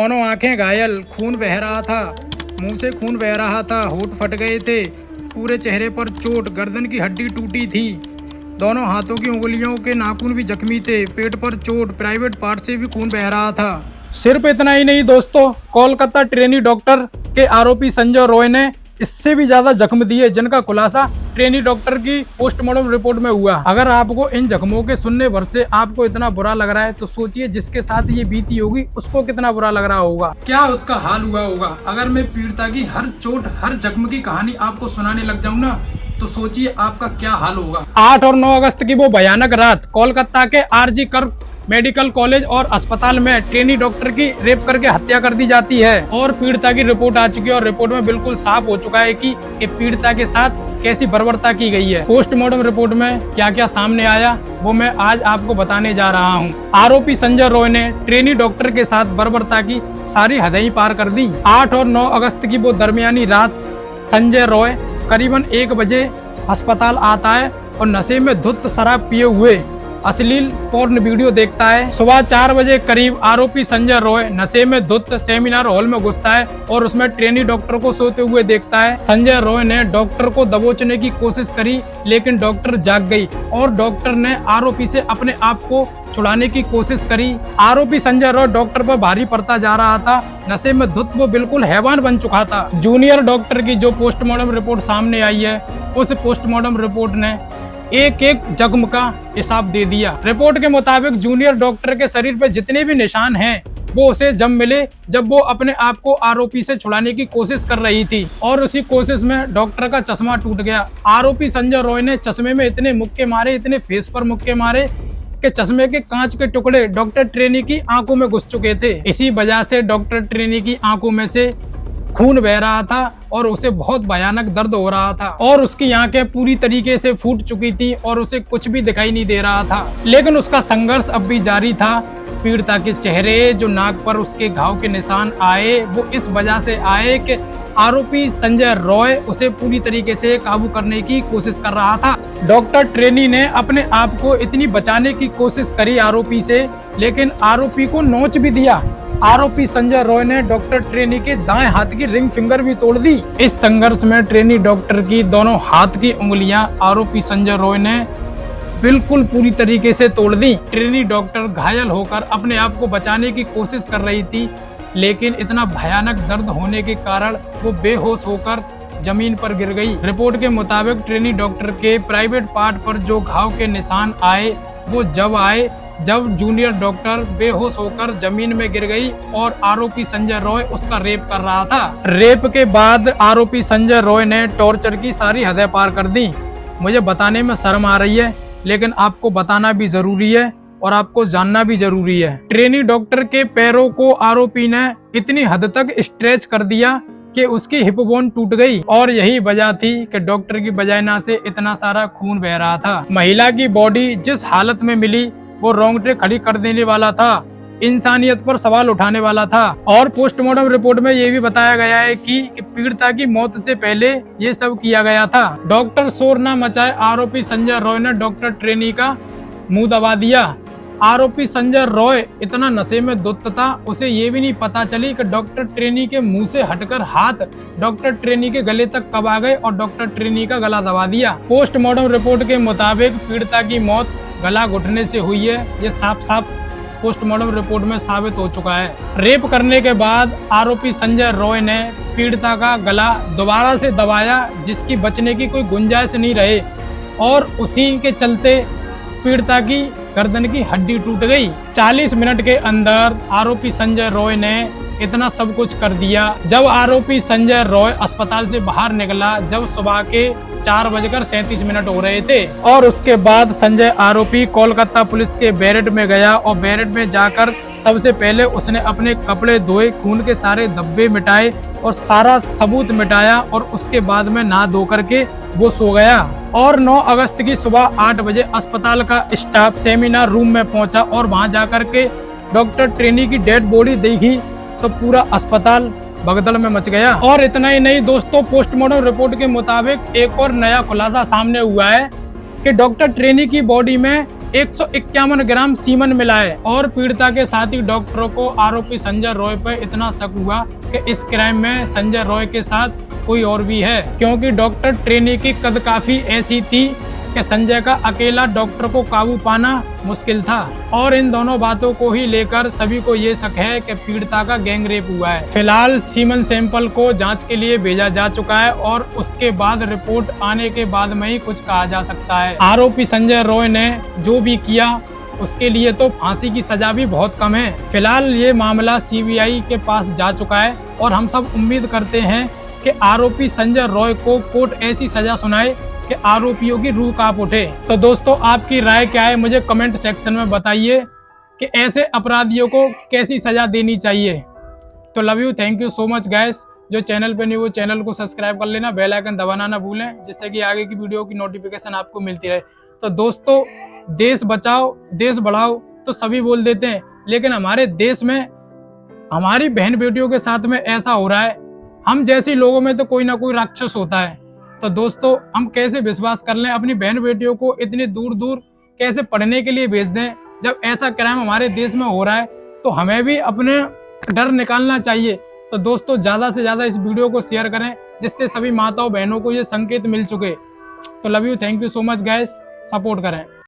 दोनों आंखें घायल, खून बह रहा था, मुंह से खून बह रहा था, होंठ फट गए थे, पूरे चेहरे पर चोट, गर्दन की हड्डी टूटी थी, दोनों हाथों की उंगलियों के नाखून भी जख्मी थे, पेट पर चोट, प्राइवेट पार्ट से भी खून बह रहा था। सिर्फ इतना ही नहीं दोस्तों, कोलकाता ट्रेनी डॉक्टर के आरोपी संजय रॉय ने इससे भी ज्यादा जख्म दिए, जिनका खुलासा ट्रेनी डॉक्टर की पोस्टमार्टम रिपोर्ट में हुआ। अगर आपको इन जख्मों के सुनने भर से आपको इतना बुरा लग रहा है तो सोचिए जिसके साथ ये बीती होगी उसको कितना बुरा लग रहा होगा, क्या उसका हाल हुआ होगा। अगर मैं पीड़िता की हर चोट, हर जख्म की कहानी आपको सुनाने लग जाऊं ना तो सोचिए आपका क्या हाल होगा। 8 और 9 अगस्त की वो भयानक रात, कोलकाता के आरजी कर मेडिकल कॉलेज और अस्पताल में ट्रेनी डॉक्टर की रेप करके हत्या कर दी जाती है और पीड़िता की रिपोर्ट आ चुकी है और रिपोर्ट में बिल्कुल साफ हो चुका है कि पीड़िता के साथ कैसी बर्बरता की गई है। पोस्टमार्टम रिपोर्ट में क्या क्या सामने आया वो मैं आज आपको बताने जा रहा हूँ। आरोपी संजय रॉय ने ट्रेनी डॉक्टर के साथ बर्बरता की सारी हदें पार कर दी। 8 और 9 अगस्त की वो दरमियानी रात संजय रॉय करीबन 1 बजे अस्पताल आता है और नशे में धुत शराब पिए हुए अश्लील पोर्न वीडियो देखता है। सुबह 4 बजे करीब आरोपी संजय रॉय नशे में धुत सेमिनार हॉल में घुसता है और उसमें ट्रेनी डॉक्टर को सोते हुए देखता है। संजय रॉय ने डॉक्टर को दबोचने की कोशिश करी लेकिन डॉक्टर जाग गई और डॉक्टर ने आरोपी से अपने आप को छुड़ाने की कोशिश करी। आरोपी संजय रॉय डॉक्टर पर भारी पड़ता जा रहा था, नशे में धुत वो बिल्कुल हैवान बन चुका था। जूनियर डॉक्टर की जो पोस्टमार्टम रिपोर्ट सामने आई है उस पोस्टमार्टम रिपोर्ट ने एक एक जख्म का हिसाब दे दिया। रिपोर्ट के मुताबिक जूनियर डॉक्टर के शरीर पे जितने भी निशान हैं वो उसे जब मिले जब वो अपने आप को आरोपी से छुड़ाने की कोशिश कर रही थी और उसी कोशिश में डॉक्टर का चश्मा टूट गया। आरोपी संजय रॉय ने चश्मे में इतने मुक्के मारे, इतने फेस पर मुक्के मारे कि चश्मे के कांच के टुकड़े डॉक्टर ट्रेनी की आंखों में घुस चुके थे। इसी वजह से डॉक्टर ट्रेनी की आंखों में से खून बह रहा था और उसे बहुत भयानक दर्द हो रहा था और उसकी आंखें पूरी तरीके से फूट चुकी थी और उसे कुछ भी दिखाई नहीं दे रहा था। लेकिन उसका संघर्ष अब भी जारी था। पीड़िता के चेहरे, जो नाक पर उसके घाव के निशान आए, वो इस वजह से आए कि आरोपी संजय रॉय उसे पूरी तरीके से काबू करने की कोशिश कर रहा था। डॉक्टर ट्रेनी ने अपने आप को इतनी बचाने की कोशिश करी आरोपी से, लेकिन आरोपी को नोच भी दिया। आरोपी संजय रॉय ने डॉक्टर ट्रेनी के दाएं हाथ की रिंग फिंगर भी तोड़ दी। इस संघर्ष में ट्रेनी डॉक्टर की दोनों हाथ की उंगलियां आरोपी संजय रॉय ने बिल्कुल पूरी तरीके से तोड़ दी। ट्रेनी डॉक्टर घायल होकर अपने आप को बचाने की कोशिश कर रही थी, लेकिन इतना भयानक दर्द होने के कारण वो बेहोश होकर जमीन पर गिर गई। रिपोर्ट के मुताबिक ट्रेनी डॉक्टर के प्राइवेट पार्ट पर जो घाव के निशान आए वो जब जूनियर डॉक्टर बेहोश होकर जमीन में गिर गई और आरोपी संजय रॉय उसका रेप कर रहा था। रेप के बाद आरोपी संजय रॉय ने टॉर्चर की सारी हदें पार कर दी। मुझे बताने में शर्म आ रही है, लेकिन आपको बताना भी जरूरी है और आपको जानना भी जरूरी है। ट्रेनी डॉक्टर के पैरों को आरोपी ने इतनी हद तक स्ट्रेच कर दिया कि उसकी हिप बोन टूट गई और यही वजह थी कि डॉक्टर की वजाइना से इतना सारा खून बह रहा था। महिला की बॉडी जिस हालत में मिली वो रोंगटे खड़ी कर देने वाला था, इंसानियत पर सवाल उठाने वाला था। और पोस्टमार्टम रिपोर्ट में ये भी बताया गया है कि पीड़िता की मौत से पहले ये सब किया गया था। डॉक्टर शोर न मचाए, आरोपी संजय रॉय ने डॉक्टर ट्रेनी का मुंह दबा दिया। आरोपी संजय रॉय इतना नशे में धुत था, उसे ये भी नहीं पता चली कि डॉक्टर ट्रेनी के मुंह से हटकर हाथ डॉक्टर ट्रेनी के गले तक कब आ गए और डॉक्टर ट्रेनी का गला दबा दिया। पोस्टमार्टम रिपोर्ट के मुताबिक पीड़िता की मौत गला घुटने से हुई है। ये साफ पोस्टमार्टम रिपोर्ट में साबित हो चुका है। रेप करने के बाद आरोपी संजय रॉय ने पीड़िता का गला दोबारा से दबाया, जिसकी बचने की कोई गुंजाइश नहीं रहे और उसी के चलते पीड़िता की गर्दन की हड्डी टूट गई। 40 मिनट के अंदर आरोपी संजय रॉय ने इतना सब कुछ कर दिया। जब आरोपी संजय रॉय अस्पताल से बाहर निकला, जब सुबह के 4:37 हो रहे थे और उसके बाद संजय आरोपी कोलकाता पुलिस के बैरेट में गया और बैरेट में जाकर सबसे पहले उसने अपने कपड़े धोए, खून के सारे धब्बे मिटाए और सारा सबूत मिटाया और उसके बाद में नहा धो करके वो सो गया। और 9 अगस्त की सुबह 8 बजे अस्पताल का स्टाफ सेमिनार रूम में पहुंचा और वहां जाकर के डॉक्टर ट्रेनी की डेड बॉडी देखी तो पूरा अस्पताल भगदड़ में मच गया। और इतना ही नहीं दोस्तों, पोस्टमार्टम रिपोर्ट के मुताबिक एक और नया खुलासा सामने हुआ है कि डॉक्टर ट्रेनी की बॉडी में 151 ग्राम सीमन मिला है। और पीड़िता के साथी डॉक्टरों को आरोपी संजय रॉय पर इतना शक हुआ कि इस क्राइम में संजय रॉय के साथ कोई और भी है, क्योंकि डॉक्टर ट्रेनी की कद काफी ऐसी थी कि संजय का अकेला डॉक्टर को काबू पाना मुश्किल था। और इन दोनों बातों को ही लेकर सभी को ये शक है कि पीड़िता का गैंग रेप हुआ है। फिलहाल सीमन सैंपल को जांच के लिए भेजा जा चुका है और उसके बाद रिपोर्ट आने के बाद में ही कुछ कहा जा सकता है। आरोपी संजय रॉय ने जो भी किया उसके लिए तो फांसी की सजा भी बहुत कम है। फिलहाल ये मामला सीबीआई के पास जा चुका है और हम सब उम्मीद करते हैं कि आरोपी संजय रॉय को कोर्ट ऐसी सजा सुनाए कि आरोपियों की रूह कांप उठे। तो दोस्तों, आपकी राय क्या है मुझे कमेंट सेक्शन में बताइए कि ऐसे अपराधियों को कैसी सजा देनी चाहिए। तो love you, thank you so much guys. जो चैनल पे न्यू वो चैनल को सब्सक्राइब कर लेना, बेल आइकन दबाना ना भूलें, जिससे कि आगे की वीडियो की नोटिफिकेशन आपको मिलती रहे। तो दोस्तों, देश बचाओ देश बढ़ाओ तो सभी बोल देते हैं, लेकिन हमारे देश में हमारी बहन बेटियों के साथ में ऐसा हो रहा है। हम जैसे लोगों में तो कोई ना कोई राक्षस होता है। तो दोस्तों, हम कैसे विश्वास कर लें, अपनी बहन बेटियों को इतनी दूर दूर कैसे पढ़ने के लिए भेज दें। जब ऐसा क्राइम हमारे देश में हो रहा है तो हमें भी अपने डर निकालना चाहिए। तो दोस्तों, ज्यादा से ज्यादा इस वीडियो को शेयर करें, जिससे सभी माताओं बहनों को ये संकेत मिल चुके। तो love you, thank you so much guys, support करें।